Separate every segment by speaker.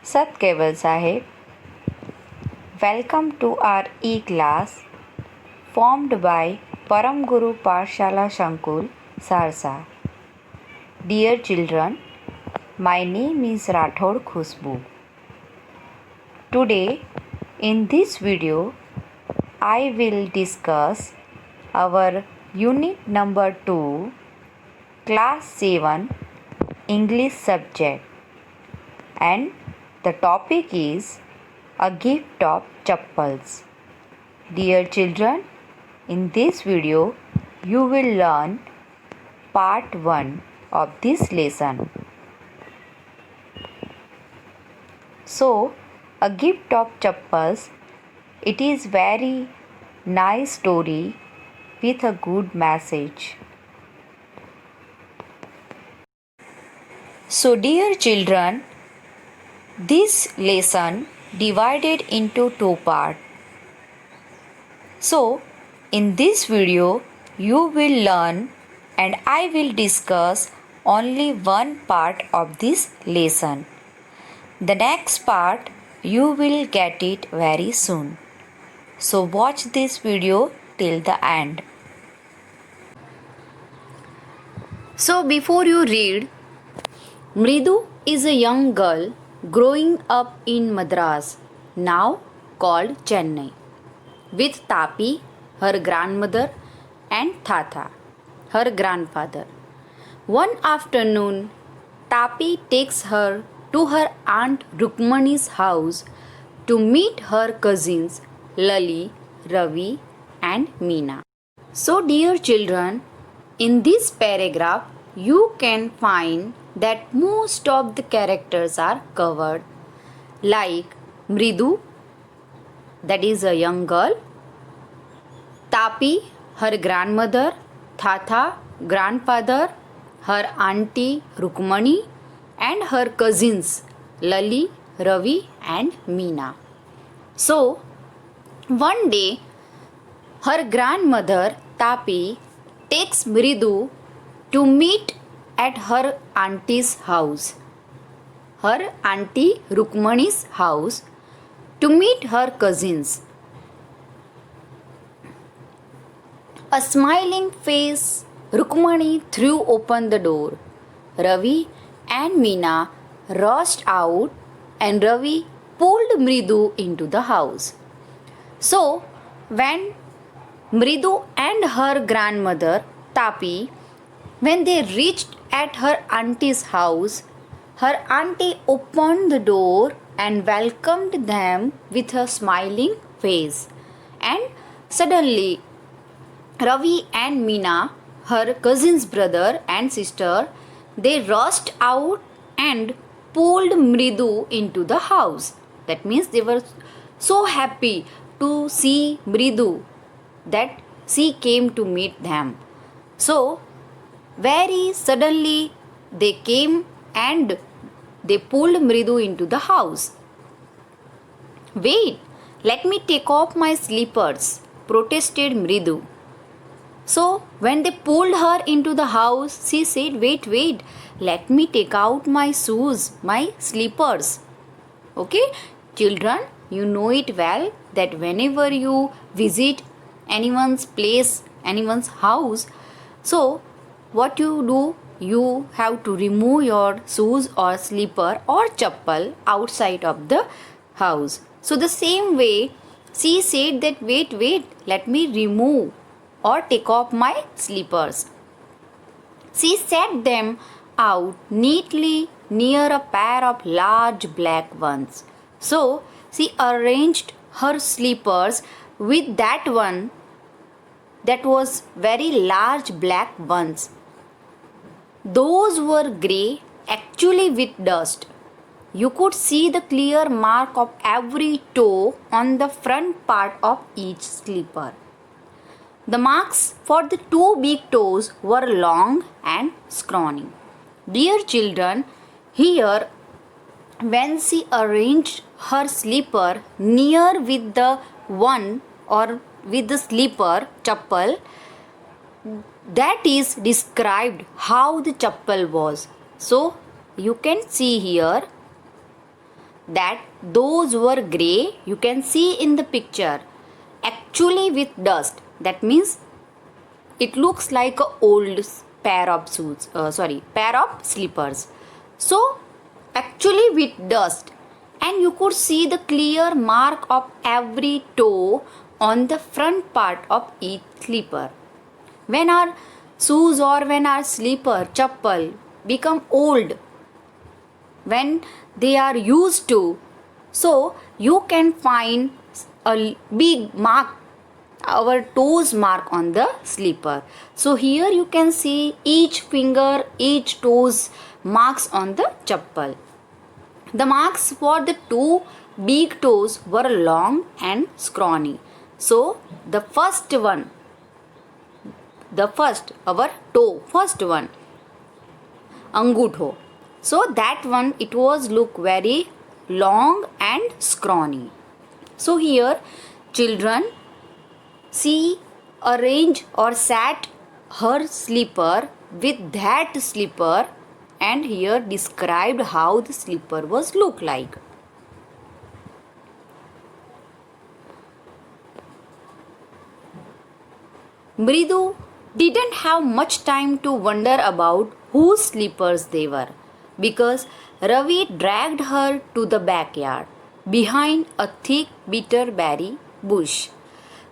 Speaker 1: Sat Keval Sahib, welcome to our e-class formed by Param Guru Parshala Shankul Sarsa. Dear children, my name is Rathod Khushbu. Today in this video I will discuss our unit number 2 class 7 English subject, and the topic is a gift of chappals. Dear children, in this video you will learn part 1 of this lesson. So, a gift of chappals, it is very nice story with a good message. So dear children, this lesson divided into 2 parts. So in this video you will learn and I will discuss only one part of this lesson. The next part you will get it very soon. So watch this video till the end. So before you read, Mridu is a young girl growing up in Madras, now called Chennai, with Tapi, her grandmother, and Tata, her grandfather. One afternoon, Tapi takes her to her aunt Rukmani's house to meet her cousins Lali, Ravi, and Meena. So, dear children, in this paragraph, you can find that most of the characters are covered, like Mridu, that is a young girl, Tapi, her grandmother, Tata, grandfather, her auntie Rukmani, and her cousins Lali, Ravi, and Meena. So, one day, her grandmother Tapi takes Mridu to meet at her auntie's house, her auntie Rukmani's house, to meet her cousins. A smiling face, Rukmani threw open the door. Ravi and Meena rushed out and Ravi pulled Mridu into the house. So, when Mridu and her grandmother Tapi, when they reached at her auntie's house, her auntie opened the door and welcomed them with a smiling face. And suddenly, Ravi and Meena, her cousin's brother and sister, they rushed out and pulled Mridu into the house. That means they were so happy to see Mridu that she came to meet them. So, very suddenly they came and they pulled Mridu into the house. Wait, let me take off my slippers, protested Mridu. So, when they pulled her into the house, she said, wait, let me take out my shoes, my slippers. Okay, children, you know it well that whenever you visit anyone's place, anyone's house, so what you do, you have to remove your shoes or slipper or chappal outside of the house. So the same way, she said that wait, let me remove or take off my slippers. She set them out neatly near a pair of large black ones. So she arranged her slippers with that one that was very large black ones. Those were grey, actually with dust. You could see the clear mark of every toe on the front part of each slipper. The marks for the 2 big toes were long and scrawny. Dear children, here when she arranged her slipper near with the one or with the slipper chappal, that is described how the chappal was. So you can see here that those were grey, you can see in the picture, actually with dust. That means it looks like a old pair of pair of slippers. So actually with dust, and you could see the clear mark of every toe on the front part of each slipper. When our shoes or when our slipper, chappal become old, when they are used to, so you can find a big mark, our toes mark on the slipper. So here you can see each finger, each toes marks on the chappal. The marks for the two big toes were long and scrawny. So the first one, our toe, first one, angutho. So that one, it was look very long and scrawny. So here children see arrange or sat her slipper with that slipper, and here described how the slipper was look like. Mridu didn't have much time to wonder about whose slippers they were, because Ravi dragged her to the backyard behind a thick bitterberry bush.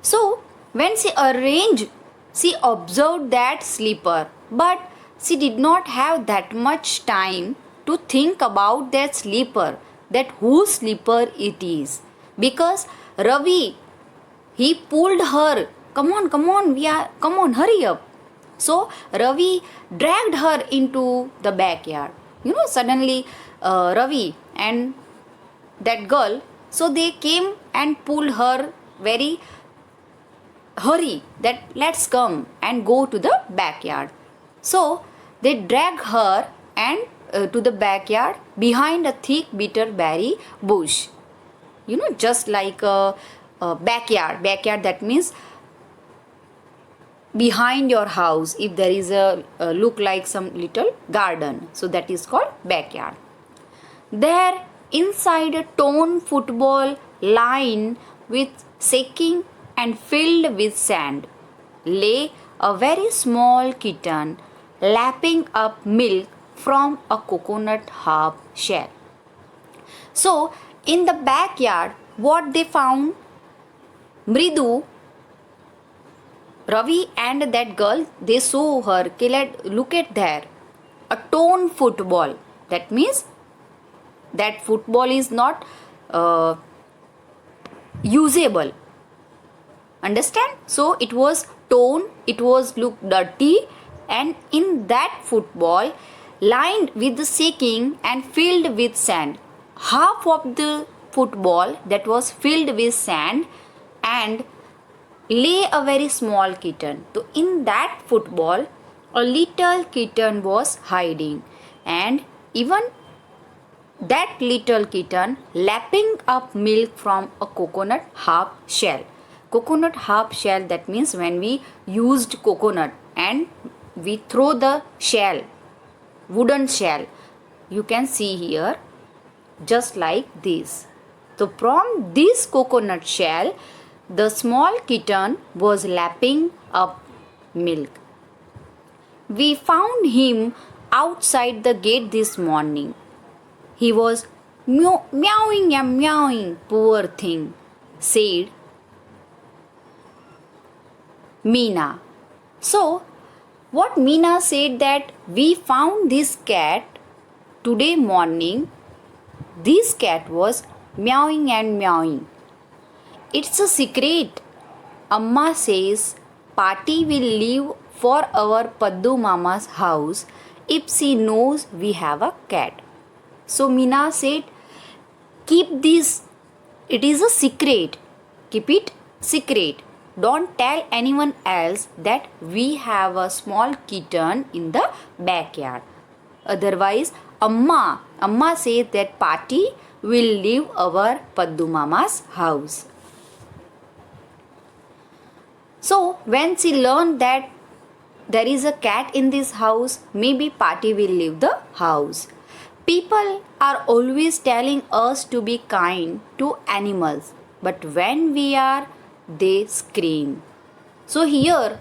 Speaker 1: So when she arranged, she observed that slipper, but she did not have that much time to think about that slipper, that whose slipper it is, because Ravi, he pulled her, come on, come on, hurry up. So Ravi dragged her into the backyard. Suddenly Ravi and that girl, so they came and pulled her very hurry, that let's come and go to the backyard. So they drag her and to the backyard behind a thick bitterberry bush. Just like a backyard, that means behind your house, if there is a look like some little garden, so that is called backyard. There inside a torn football lined with sacking and filled with sand lay a very small kitten lapping up milk from a coconut half shell. So in the backyard, what they found, Mridu, Ravi and that girl, they saw her, look at there, a torn football. That means that football is not usable. Understand? So it was torn, it was look dirty, and in that football lined with the sacking and filled with sand. Half of the football that was filled with sand, and lay a very small kitten. So in that football, a little kitten was hiding, and even that little kitten lapping up milk from a coconut half shell. Coconut half shell, that means when we used coconut and we throw the shell, wooden shell, you can see here, just like this. So from this coconut shell, the small kitten was lapping up milk. We found him outside the gate this morning. He was meowing and meowing, poor thing, said Meena. So, what Meena said, that we found this cat today morning. This cat was meowing and meowing. It's a secret. Amma says Party will leave for our Paddu Mama's house if she knows we have a cat. So Meena said, keep this, it is a secret. Keep it secret. Don't tell anyone else that we have a small kitten in the backyard. Otherwise, Amma says that Party will leave our Paddu Mama's house. So when she learned that there is a cat in this house, maybe Party will leave the house. People are always telling us to be kind to animals, but when we are, they scream. So here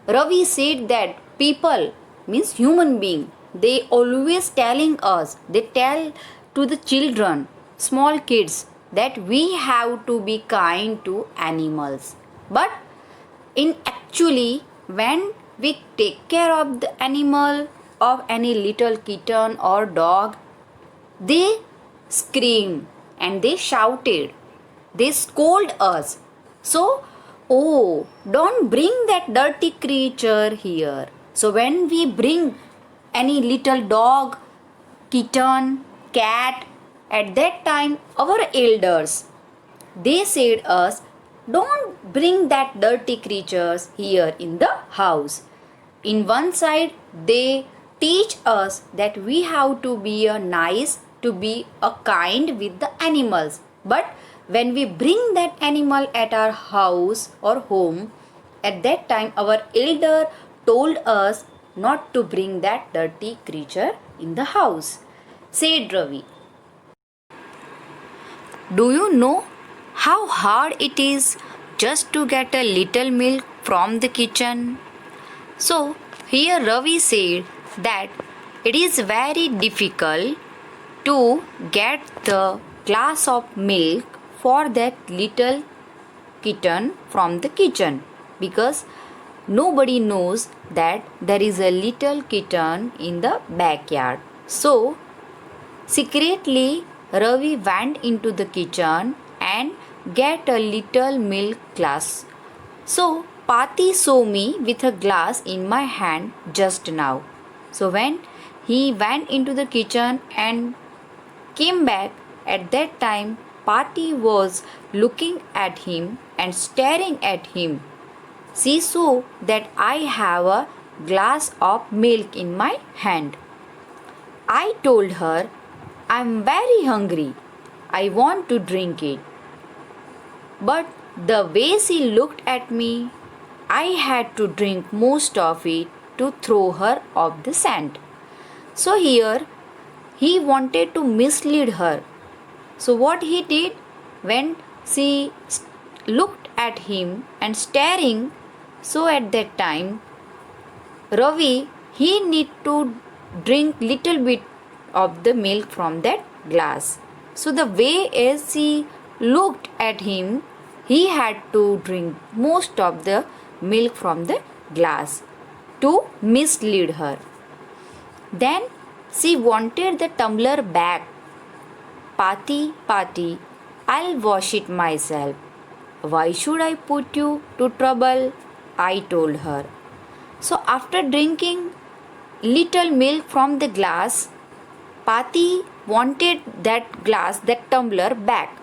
Speaker 1: Ravi said that people means human being. They always telling us, they tell to the children, small kids, that we have to be kind to animals. But in actually, when we take care of the animal, of any little kitten or dog, they scream and they shouted. They scold us. So, oh, don't bring that dirty creature here. So, when we bring any little dog, kitten, cat, at that time our elders, they said us, don't bring that dirty creatures here in the house. In one side, they teach us that we have to be a nice, to be a kind with the animals. But when we bring that animal at our house or home, at that time our elder told us not to bring that dirty creature in the house. Said Ravi. Do you know how hard it is just to get a little milk from the kitchen? So, here Ravi said that it is very difficult to get the glass of milk for that little kitten from the kitchen, because nobody knows that there is a little kitten in the backyard. So, secretly, Ravi went into the kitchen and get a little milk glass. So, Pati saw me with a glass in my hand just now. So, when he went into the kitchen and came back, at that time Pati was looking at him and staring at him. She saw that I have a glass of milk in my hand. I told her, I'm very hungry. I want to drink it. But the way she looked at me, I had to drink most of it to throw her off the scent. So here he wanted to mislead her. So what he did, when she looked at him and staring, so at that time Ravi, he need to drink little bit of the milk from that glass. So the way as he looked at him, he had to drink most of the milk from the glass to mislead her. Then she wanted the tumbler back. Pati, Pati, I'll wash it myself. Why should I put you to trouble? I told her. So after drinking little milk from the glass, Pati wanted that glass, that tumbler back.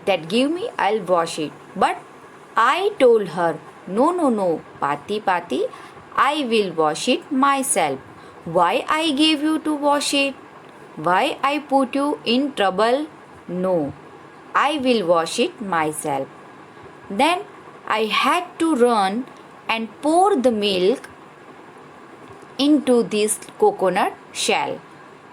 Speaker 1: That give me, I'll wash it. But I told her, no, Pati, Pati, I will wash it myself. Why I gave you to wash it? Why I put you in trouble? No, I will wash it myself. Then I had to run and pour the milk into this coconut shell,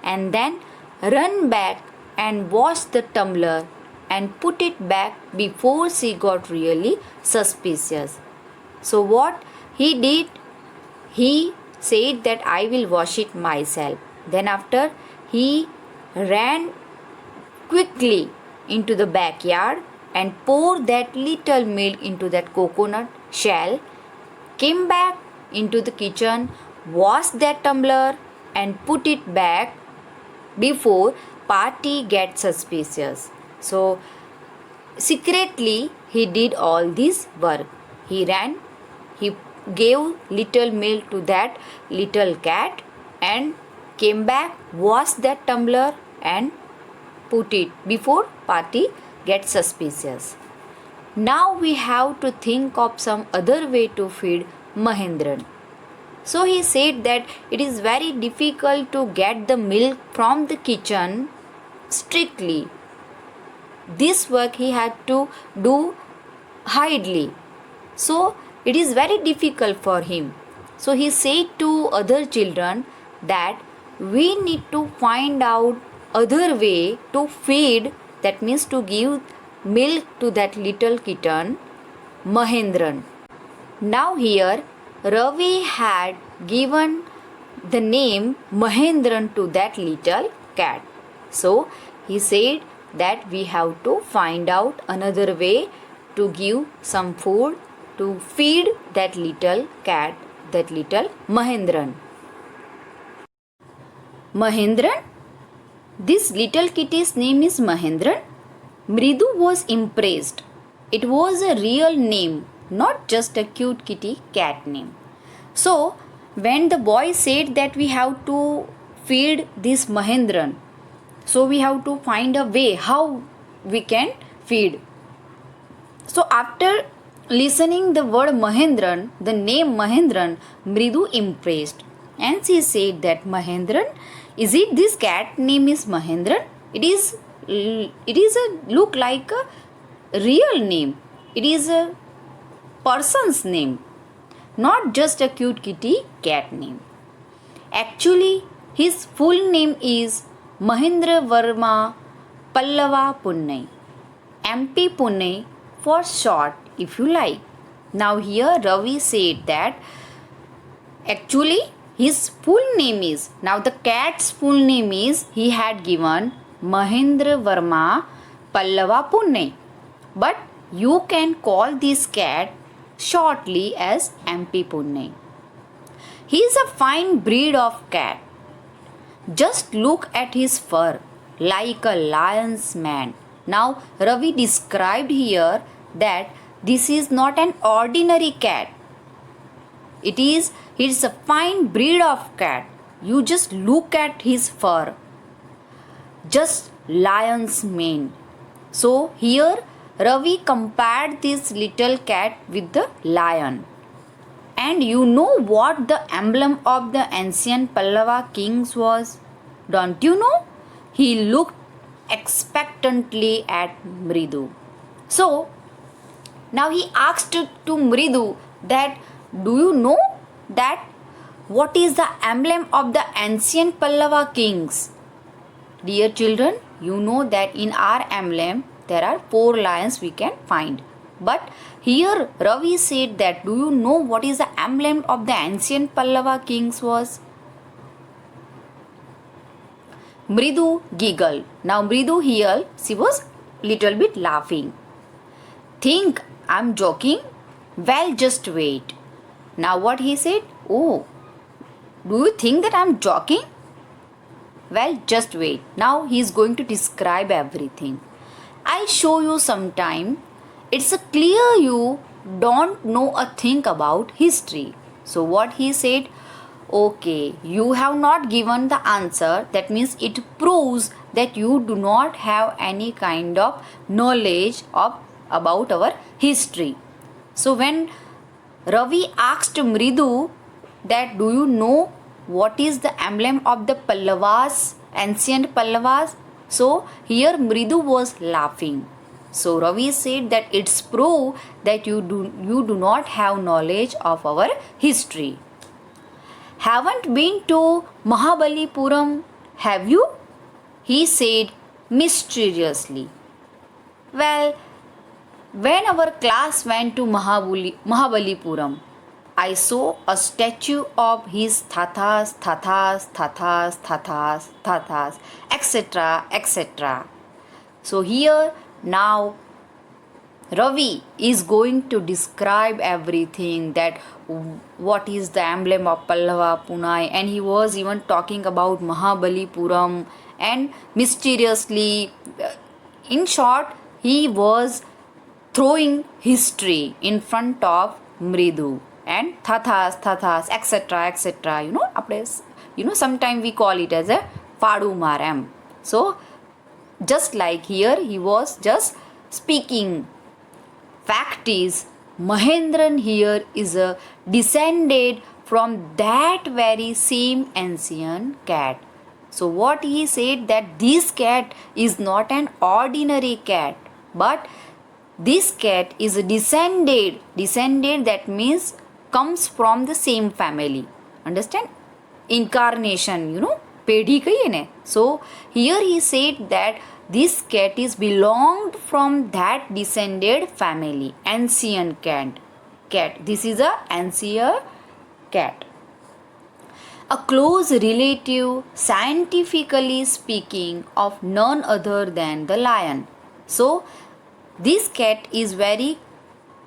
Speaker 1: and then run back and wash the tumbler and put it back before she got really suspicious. So what he did, he said that I will wash it myself. Then after he ran quickly into the backyard and poured that little milk into that coconut shell, came back into the kitchen, washed that tumbler and put it back before Pati gets suspicious. So secretly he did all this work. He ran, he gave little milk to that little cat and came back, washed that tumbler and put it before Pati gets suspicious. Now we have to think of some other way to feed Mahendran. So he said that it is very difficult to get the milk from the kitchen strictly. This work he had to do hidely. So it is very difficult for him. So he said to other children that we need to find out other way to feed, that means to give milk to that little kitten Mahendran. Now here Ravi had given the name Mahendran to that little cat. So he said that we have to find out another way to give some food to feed that little cat, that little Mahendran. Mahendran? This little kitty's name is Mahendran. Mridu was impressed. It was a real name, not just a cute kitty cat name. So, when the boy said that we have to feed this Mahendran, so we have to find a way how we can feed. So, after listening the word Mahendran, the name Mahendran, Mridu impressed. And she said that Mahendran, is it this cat name is Mahendran? It is a look like a real name. It is a person's name, not just a cute kitty cat name. Actually, his full name is Mahendra Verma Pallava Punnai, MP Punnai for short, if you like. Now here Ravi said that actually his full name is, now the cat's full name is, he had given Mahendra Verma Pallava Punnai. But you can call this cat shortly as MP Punnai. He is a fine breed of cat. Just look at his fur, like a lion's mane. Now Ravi described here that this is not an ordinary cat. It's a fine breed of cat. You just look at his fur, just lion's mane. So here Ravi compared this little cat with the lion. And you know what the emblem of the ancient Pallava kings was? Don't you know? He looked expectantly at Mridu. So now he asked to Mridu that, do you know that what is the emblem of the ancient Pallava kings? Dear children, you know that in our emblem there are 4 lions we can find. But here Ravi said that, do you know what is the emblem of the ancient Pallava kings was? Mridu giggled. Now Mridu here, she was little bit laughing. Think I'm joking? Well, just wait. Now what he said? Oh, do you think that I'm joking? Well, just wait. Now he is going to describe everything. I'll show you sometime. It's clear you don't know a thing about history. So what he said? Okay, you have not given the answer. That means it proves that you do not have any kind of knowledge about our history. So when Ravi asked Mridu that, do you know what is the emblem of the Pallavas, ancient Pallavas? So here Mridu was laughing. So Ravi said that it's proof that you do not have knowledge of our history. Haven't been to Mahabalipuram, have you? He said mysteriously. Well, when our class went to Mahabalipuram, I saw a statue of his Thathas, etc., etc. So here now Ravi is going to describe everything, that what is the emblem of Pallava Punai, and he was even talking about Mahabalipuram, and mysteriously, in short, he was throwing history in front of Mridu, and Thathas, etc. Sometimes we call it as a Padu Maram. So just like here, he was just speaking. Fact is, Mahendran here is a descended from that very same ancient cat. So what he said, that this cat is not an ordinary cat, but this cat is a descended, that means comes from the same family. Understand? Incarnation, પેઢી કહીએ ને. સો here he said that this cat is belonged from that descended family, ancient cat. This is a ancient cat, a close relative, scientifically speaking, of none other than the lion. So this cat is very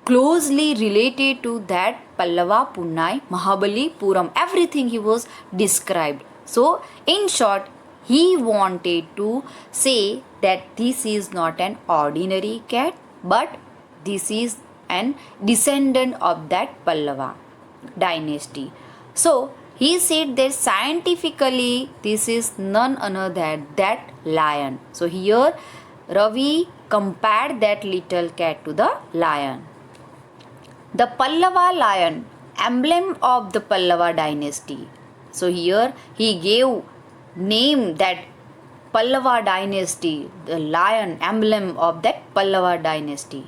Speaker 1: closely related to that Pallava, Punnai, Mahabalipuram. Everything he was described. So in short, he wanted to say that this is not an ordinary cat, but this is an descendant of that Pallava dynasty. So he said that scientifically this is none other than that lion. So here Ravi compared that little cat to the lion. The Pallava lion, emblem of the Pallava dynasty. So here he gave name that Pallava dynasty, the lion emblem of that Pallava dynasty.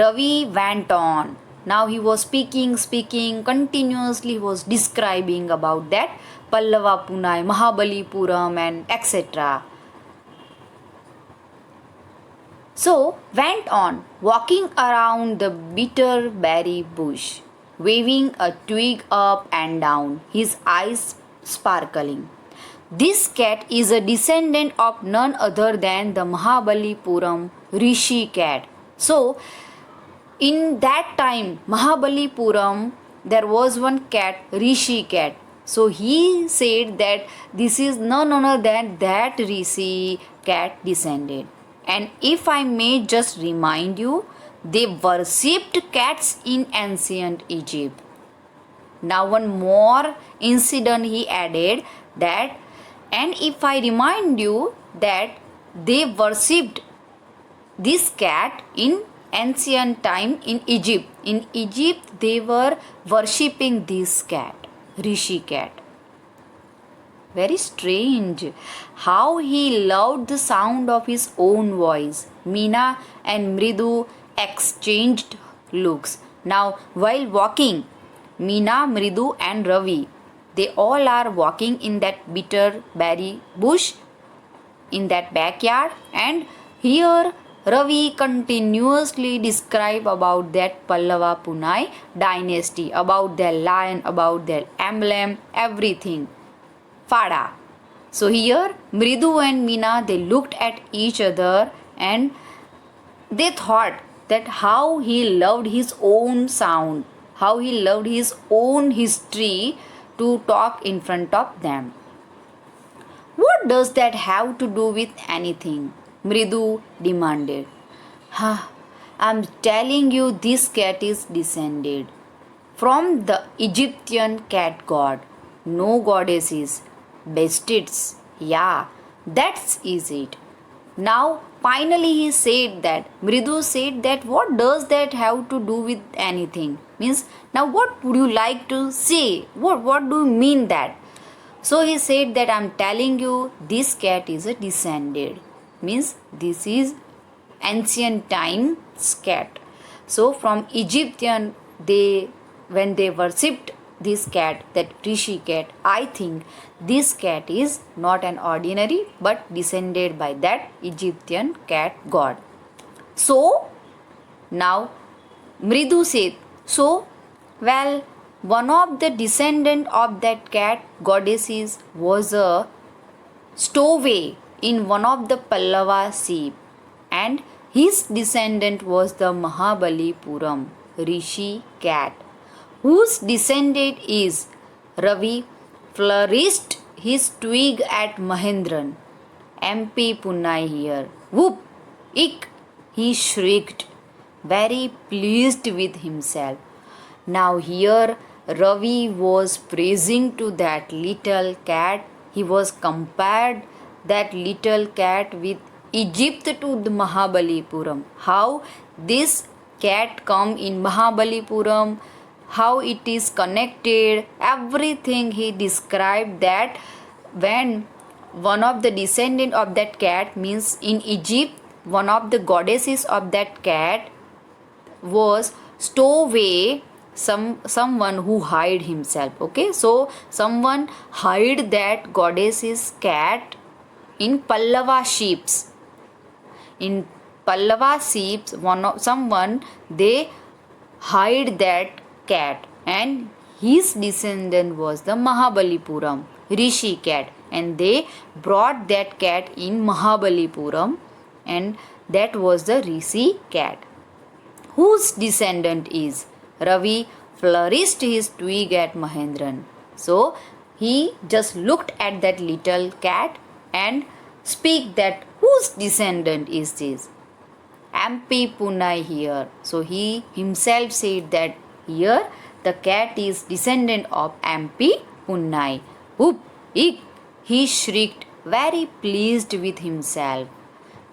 Speaker 1: Ravi went on. Now he was speaking continuously. He was describing about that Pallava, Punnai, Mahabalipuram and etc. So went on, walking around the bitterberry bush, waving a twig up and down, his eyes sparkling. This cat is a descendant of none other than the Mahabalipuram Rishi cat. So in that time, Mahabalipuram, there was one cat, Rishi cat. So he said that this is none other than that Rishi cat descended. And if I may just remind you, they worshipped cats in ancient Egypt. Now one more incident he added that, and if I remind you that they worshipped this cat in ancient time in Egypt. In Egypt they were worshipping this cat, Rishi cat. Very strange how he loved the sound of his own voice. Meena and Mridu exchanged looks. Now while walking, Meena, Mridu and Ravi, they all are walking in that bitterberry bush in that backyard, and here Ravi continuously describe about that Pallava Punnai dynasty, about their lion, about their emblem, everything. Fada. So here Mridu and Meena, they looked at each other and they thought that how he loved his own sound, how he loved his own history to talk in front of them. What does that have to do with anything? Mridu demanded. I'm telling you, this cat is descended from the Egyptian cat god. No goddesses, beasts. Yeah, that's it. Now finally he said that, Mridu said that, what does that have to do with anything? Means, now what would you like to say? What do you mean that? So he said that I'm telling you, this cat is a descended. Means this is ancient times cat. So from Egyptian, when they worshipped this cat, that Rishi cat, I think this cat is not an ordinary but descended by that Egyptian cat god. So now Mridu said, so well, one of the descendant of that cat goddesses was a stowaway in one of the Pallava ship, and his descendant was the Mahabalipuram Rishi cat, whose descendant is Ravi flourished his twig at Mahendran, MP Punnai here. Whoop! Ik! He shrieked, very pleased with himself. Now here Ravi was praising to that little cat. He was compared that little cat with Egypt to the Mahabalipuram. How this cat come in Mahabalipuram, how it is connected, everything he described, that when one of the descendant of that cat, means in Egypt, one of the goddesses of that cat was stowaway someone who hide himself. Okay, so someone hide that goddess's cat in Pallava ships. In Pallava ships, someone they hide that cat, and his descendant was the Mahabalipuram Rishi cat, and they brought that cat in Mahabalipuram, and that was the Rishi cat. Whose descendant is? Ravi flourished his twig at Mahendran. So he just looked at that little cat and speak that whose descendant is this? MP Punai here. So he himself said that here the cat is descendant of MP Punai. Whoop, eek, he shrieked, very pleased with himself.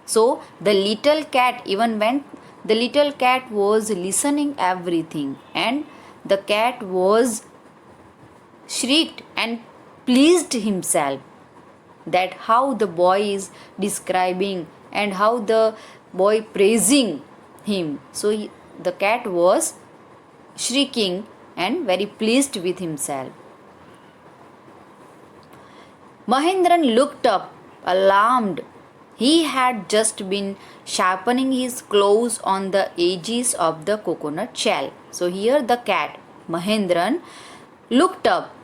Speaker 1: So the little cat, even when the little cat was listening everything, and the cat was shrieked and pleased himself that how the boy is describing and how the boy praising him. So the cat was shrieking and very pleased with himself. Mahendran looked up, alarmed. He had just been sharpening his claws on the edges of the coconut shell. So here the cat, Mahendran, looked up.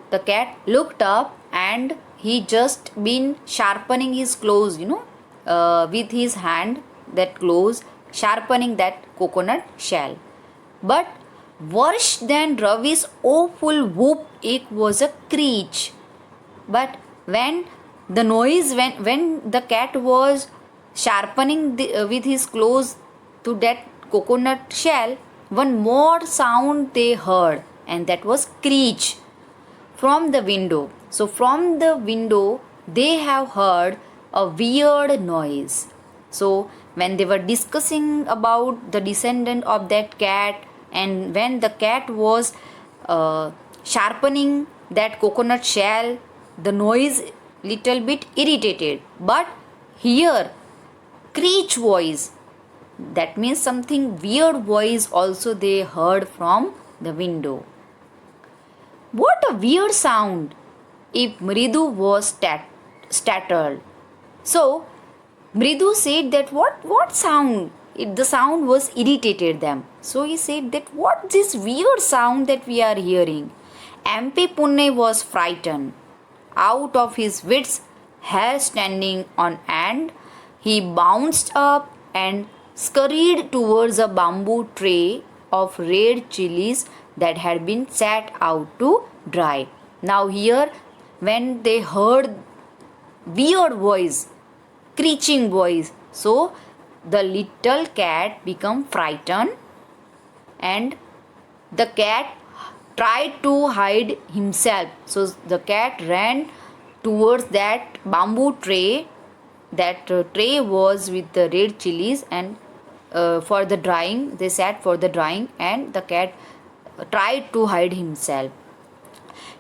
Speaker 1: The cat looked up and he just been sharpening his claws, with his hand, that claws, sharpening that coconut shell. But worse than Ravi's awful whoop, it was a screech. But when the noise, when the cat was sharpening with his claws to that coconut shell, one more sound they heard, and that was screech from the window. So from the window they have heard a weird noise. So when they were discussing about the descendant of that cat, and when the cat was sharpening that coconut shell, the noise little bit irritated. But here screech voice, that means something weird voice also they heard from the window. What a weird sound! If Mridu was startled. So Mridu said that what sound? The sound was irritated them. So he said that what this weird sound that we are hearing? MP Punne was frightened, out of his wits, hair standing on end. He bounced up and scurried towards a bamboo tray of red chilies that had been set out to dry. Now here, when they heard weird voice, screeching voice, so the little cat became frightened, and the cat tried to hide himself. So the cat ran towards that bamboo tray. That tray was with the red chilies, and for the drying, they sat for the drying, and the cat tried to hide himself.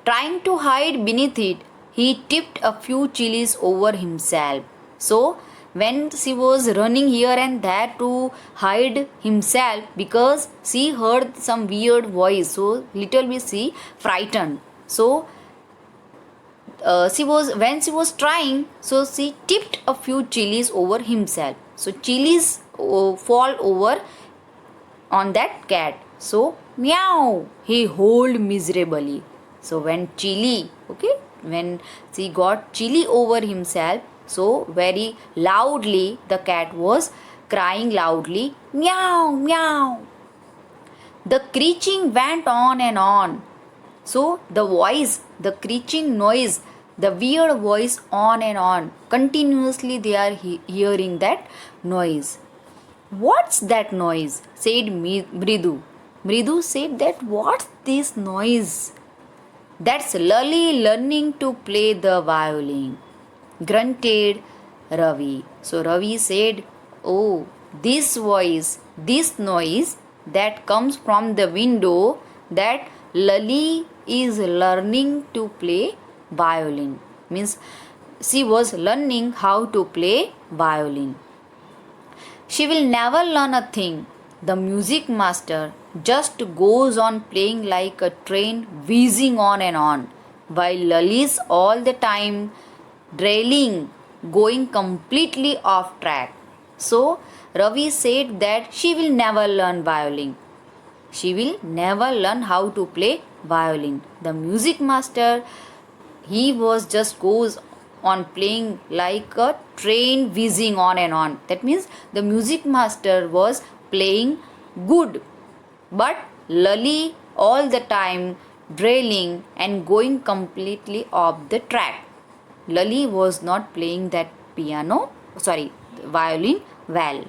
Speaker 1: Trying to hide beneath it, he tipped a few chilies over himself. So when she was running here and there to hide himself, because she heard some weird voice, so little bit she frightened. So when she was trying, so she tipped a few chilies over himself. So chilies fall over on that cat. So meow, he howled miserably. So when she got chili over himself, so very loudly the cat was crying loudly, meow, meow. The screeching went on and on. So the voice, the screeching noise, the weird voice on and on. Continuously they are hearing that noise. What's that noise? Said Mridu. Mridu said that what's this noise? That's Lali learning to play the violin, grunted Ravi. So Ravi said, oh, this voice, this noise that comes from the window, that Lali is learning to play violin. Means she was learning how to play violin. She will never learn a thing. The music master just goes on playing like a train whizzing on and on, while Lali's all the time drailing, going completely off track. So Ravi said that she will never learn violin. She will never learn how to play violin. The music master, he was just goes on playing like a train whizzing on and on. That means the music master was playing good, but Lali all the time drailing and going completely off the track. Lali was not playing that violin well.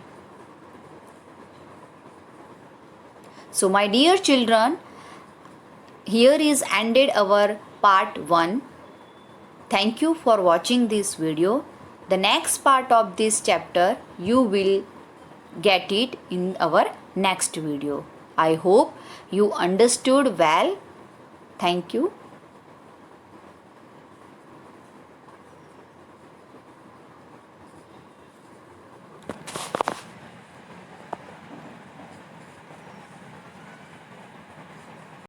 Speaker 1: So my dear children, here is ended our part 1. Thank you for watching this video. The next part of this chapter you will get it in our next video. I hope you understood well. Thank you.